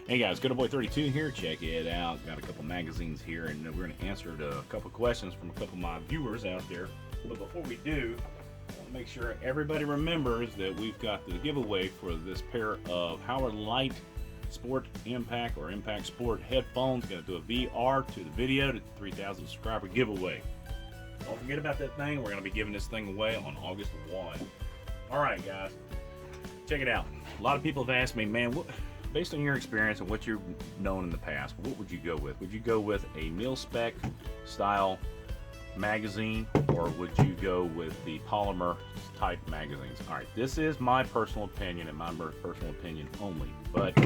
Hey guys, Good Boy 32 here. Check it out. Got a couple magazines here, and we're going to answer a couple questions from a couple of my viewers out there. But before we do, I want to make sure everybody remembers that we've got the giveaway for this pair of Howard Light Sport Impact or Impact Sport headphones. Going to do a VR to the video to 3,000 subscriber giveaway. Don't forget about that thing. We're going to be giving this thing away on August 1. All right, guys, check it out. A lot of people have asked me, man, based on your experience and what you've known in the past, what would you go with? Would you go with a MilSpec style magazine, or would you go with the Polymer type magazines? All right, this is my personal opinion and my personal opinion only, but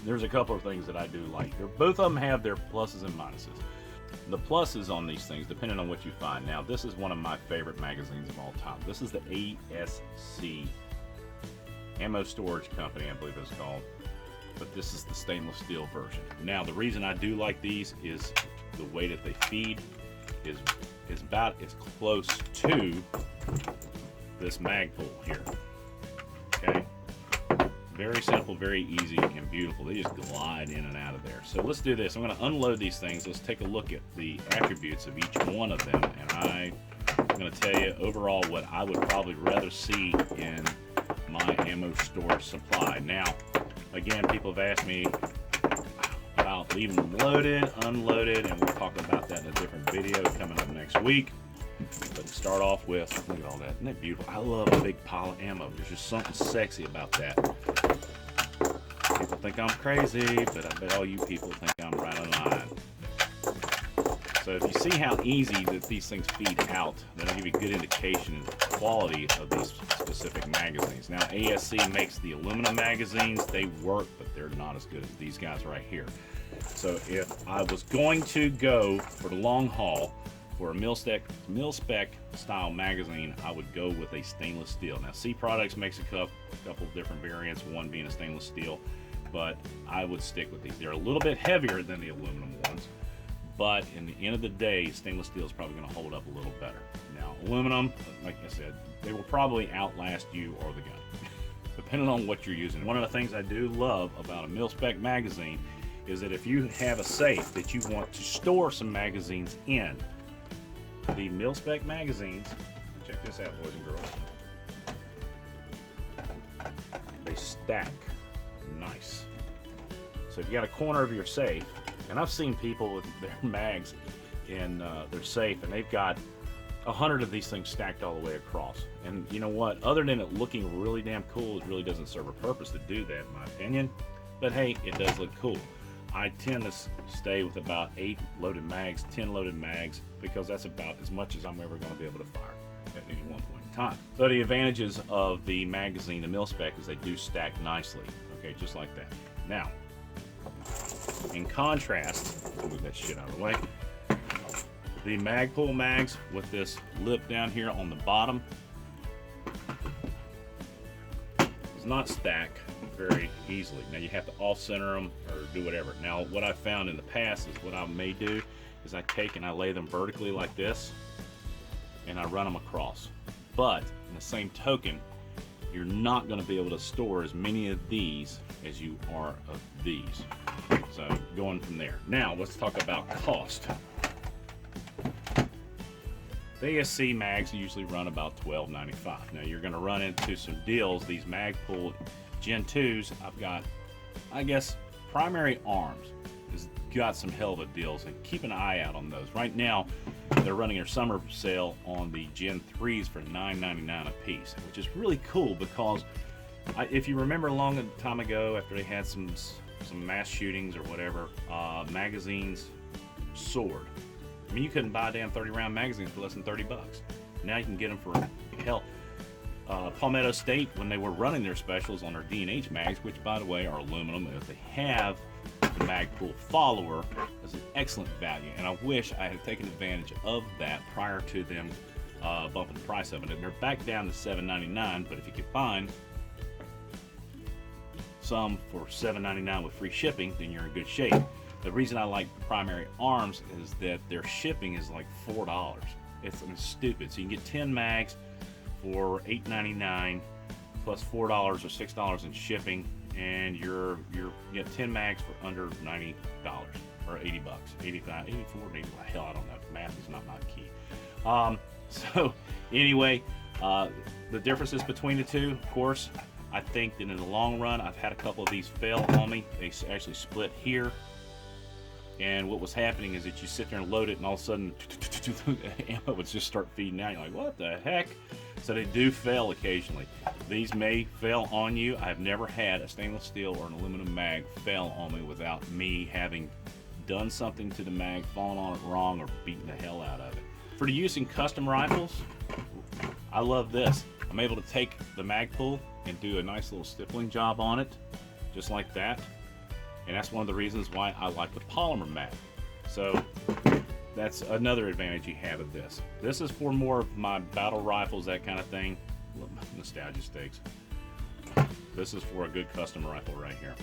there's a couple of things that I do like. Both of them have their pluses and minuses. The pluses on these things, depending on what you find. Now, this is one of my favorite magazines of all time. This is the ASC Ammo Storage Company, I believe it's called, but this is the stainless steel version. Now, the reason I do like these is the way that they feed is about as close to this mag pull here. Okay, very simple, very easy, and beautiful. They just glide in and out of there. So let's do this. I'm going to unload these things. Let's take a look at the attributes of each one of them, and I'm going to tell you overall what I would probably rather see in my ammo storage supply. Now, again, people have asked me about leaving them loaded, unloaded, and we'll talk about that in a different video coming up next week. But to start off with, look at all that. Isn't that beautiful? I love a big pile of ammo. There's just something sexy about that. People think I'm crazy, but I bet all you people think I'm right on line. So if you see how easy that these things feed out, that'll give you a good indication of the quality of these specific magazines. Now, ASC makes the aluminum magazines. They work, but they're not as good as these guys right here. So if I was going to go for the long haul for a MilSpec style magazine, I would go with a stainless steel. Now, C Products makes a couple different variants, one being a stainless steel, but I would stick with these. They're a little bit heavier than the aluminum ones, but in the end of the day, stainless steel is probably going to hold up a little better. Now, aluminum, like I said, they will probably outlast you or the gun, depending on what you're using. One of the things I do love about a MilSpec magazine is that if you have a safe that you want to store some magazines in, the MilSpec magazines, check this out, boys and girls, they stack nice. So if you got a corner of your safe, and I've seen people with their mags in their safe, and they've got 100 of these things stacked all the way across. And you know what? Other than it looking really damn cool, it really doesn't serve a purpose to do that, in my opinion. But hey, it does look cool. I tend to stay with about 8 loaded mags, 10 loaded mags, because that's about as much as I'm ever going to be able to fire at any one point in time. So the advantages of the magazine, the MilSpec, is they do stack nicely. Okay, just like that. Now, in contrast, move that shit out of the way, the Magpul mags with this lip down here on the bottom does not stack very easily. Now you have to off-center them or do whatever. Now what I've found in the past is what I may do is I take and I lay them vertically like this and I run them across. But in the same token, you're not going to be able to store as many of these as you are of these. So going from there. Now let's talk about cost. The ASC mags usually run about $12.95. Now you're going to run into some deals. These Magpul Gen 2s, I've got, I guess, Primary Arms has got some hell of a deals, and keep an eye out on those. Right now, they're running their summer sale on the Gen 3s for $9.99 a piece, which is really cool because if you remember a long time ago, after they had some mass shootings or whatever, magazines soared. I mean, you couldn't buy damn 30-round magazines for less than 30 bucks. Now you can get them for hell. Palmetto State, when they were running their specials on their D&H mags, which by the way are aluminum, if they have the Magpul follower, is an excellent value, and I wish I had taken advantage of that prior to them bumping the price of it. And they're back down to $7.99, but if you can find some for $7.99 with free shipping, then you're in good shape. The reason I like Primary Arms is that their shipping is like $4. It's stupid. So you can get 10 mags for $8.99 plus $4 or $6 in shipping. and you get 10 mags for under $90 or 80 bucks, 85, 84, 80, hell, I don't know. Math is not my key. So anyway, the differences between the two, of course, I think that in the long run, I've had a couple of these fail on me. They actually split here. And what was happening is that you sit there and load it, and all of a sudden, ammo would just start feeding out. You're like, what the heck? So they do fail occasionally. These may fail on you. I've never had a stainless steel or an aluminum mag fail on me without me having done something to the mag, fallen on it wrong, or beaten the hell out of it. For the use in custom rifles, I love this. I'm able to take the mag pull and do a nice little stippling job on it, just like that. And that's one of the reasons why I like the polymer mag. So that's another advantage you have of this. This is for more of my battle rifles, that kind of thing. Nostalgia stakes. This is for a good custom rifle right here.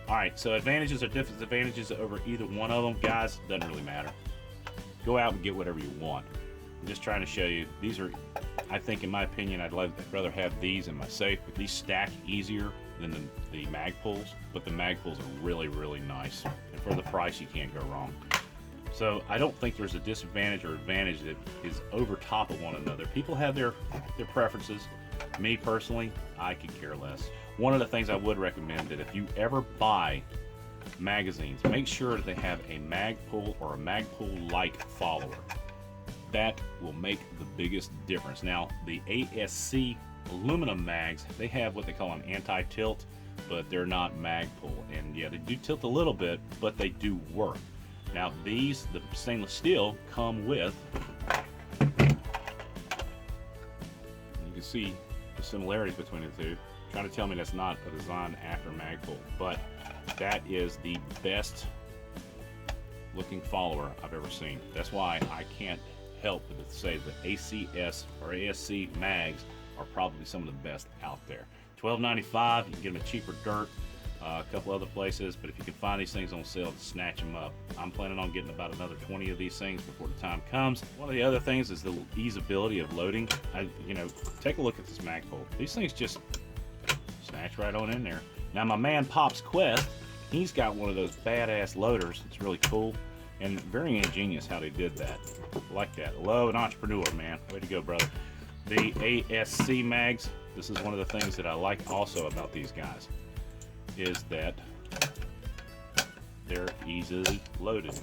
Alright, so advantages or disadvantages over either one of them, guys, doesn't really matter. Go out and get whatever you want. I'm just trying to show you, these are, I think in my opinion, I'd rather have these in my safe, but these stack easier than the mag pulls, but the mag pulls are really, really nice. And for the price, you can't go wrong. So I don't think there's a disadvantage or advantage that is over top of one another. People have their preferences. Me personally, I could care less. One of the things I would recommend that if you ever buy magazines, make sure that they have a mag pull or a mag pull like follower. That will make the biggest difference. Now, the ASC aluminum mags, they have what they call an anti-tilt, but they're not mag pull. And yeah, they do tilt a little bit, but they do work. Now these, the stainless steel, come with, you can see the similarities between the two. Trying to tell me that's not a design after mag pull, but that is the best looking follower I've ever seen. That's why I can't help but to say the ACS or ASC mags are probably some of the best out there. $12.95, you can get them at cheaper dirt, a couple other places, but if you can find these things on sale, snatch them up. I'm planning on getting about another 20 of these things before the time comes. One of the other things is the easeability of loading. Take a look at this mag pull. These things just snatch right on in there. Now my man Pop's Quest, he's got one of those badass loaders. It's really cool and very ingenious how they did that. Like that. Love an entrepreneur, man. Way to go, brother. The ASC mags, this is one of the things that I like also about these guys, is that they're easily loaded.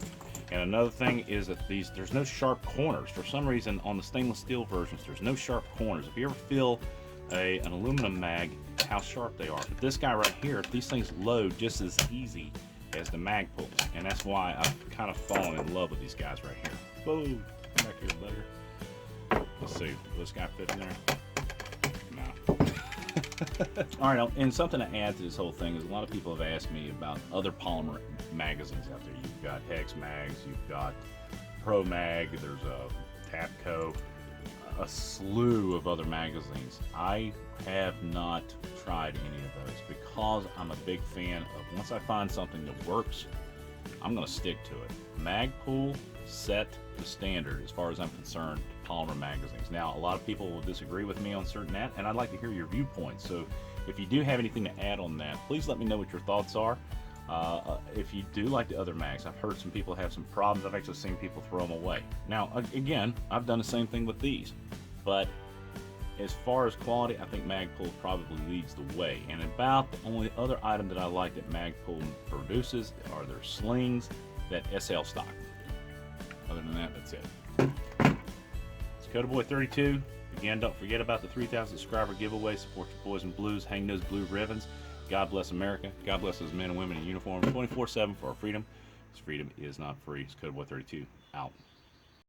And another thing is that there's no sharp corners. For some reason on the stainless steel versions, there's no sharp corners. If you ever feel an aluminum mag, how sharp they are. But this guy right here, these things load just as easy as the mag pulls. And that's why I've kind of fallen in love with these guys right here. Whoa, come back here, buddy. Let's see, will this guy fit in there? No. All right, and something to add to this whole thing is a lot of people have asked me about other polymer magazines out there. You've got Hex Mags, you've got Pro Mag, there's a Tapco, a slew of other magazines. I have not tried any of those because I'm a big fan of, once I find something that works, I'm going to stick to it. Magpul set the standard as far as I'm concerned to polymer magazines. Now, a lot of people will disagree with me on certain that, and I'd like to hear your viewpoints. So if you do have anything to add on that, please let me know what your thoughts are. If you do like the other mags, I've heard some people have some problems. I've actually seen people throw them away. Now, again, I've done the same thing with these, but as far as quality, I think Magpul probably leads the way. And about the only other item that I like that Magpul produces are their slings, that SL stock. Other than that, that's it. It's CodaBoy32. Again, don't forget about the 3,000 subscriber giveaway. Support your boys in blues. Hang those blue ribbons. God bless America. God bless those men and women in uniform 24/7 for our freedom. This freedom is not free. It's CodaBoy32 out.